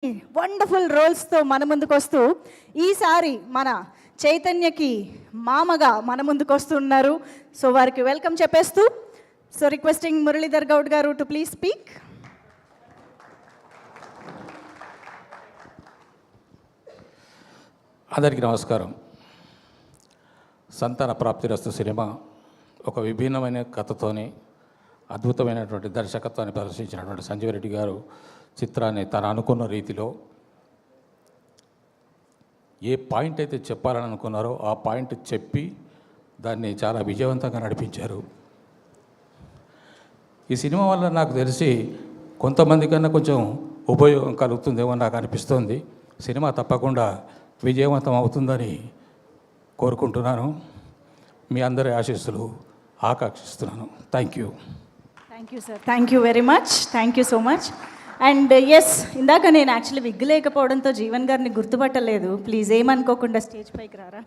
Wonderful రోల్స్తో మన ముందుకు వస్తూ ఈసారి మన చైతన్యకి మామగా మన ముందుకు వస్తున్నారు. సో వారికి వెల్కమ్ చెప్పేస్తూ సో రిక్వెస్టింగ్ మురళీధర్ గౌడ్ గారు టు ప్లీజ్ స్పీక్. అందరికీ నమస్కారం. సంతాన ప్రాప్తిరస్తు సినిమా ఒక విభిన్నమైన కథతోని అద్భుతమైనటువంటి దర్శకత్వాన్ని ప్రదర్శించినటువంటి సంజీవ్ రెడ్డి గారు చిత్రాన్ని తను అనుకున్న రీతిలో ఏ పాయింట్ అయితే చెప్పాలని అనుకున్నారో ఆ పాయింట్ చెప్పి దాన్ని చాలా విజయవంతంగా నడిపించారు. ఈ సినిమా వల్ల నాకు తెలిసి కొంతమంది కన్నా కొంచెం ఉపయోగం కలుగుతుందేమో నాకు అనిపిస్తుంది. సినిమా తప్పకుండా విజయవంతం అవుతుందని కోరుకుంటున్నాను. మీ అందరి ఆశీస్సులు ఆకాంక్షిస్తున్నాను. Thank you sir. Thank you very much. Thank you so much. And yes, ఇందాక నేను యాక్చువల్లీ విగ్గు లేకపోవడంతో జీవన్ గారిని గుర్తుపట్టలేదు. ప్లీజ్ ఏమనుకోకుండా స్టేజ్ పైకి రారా.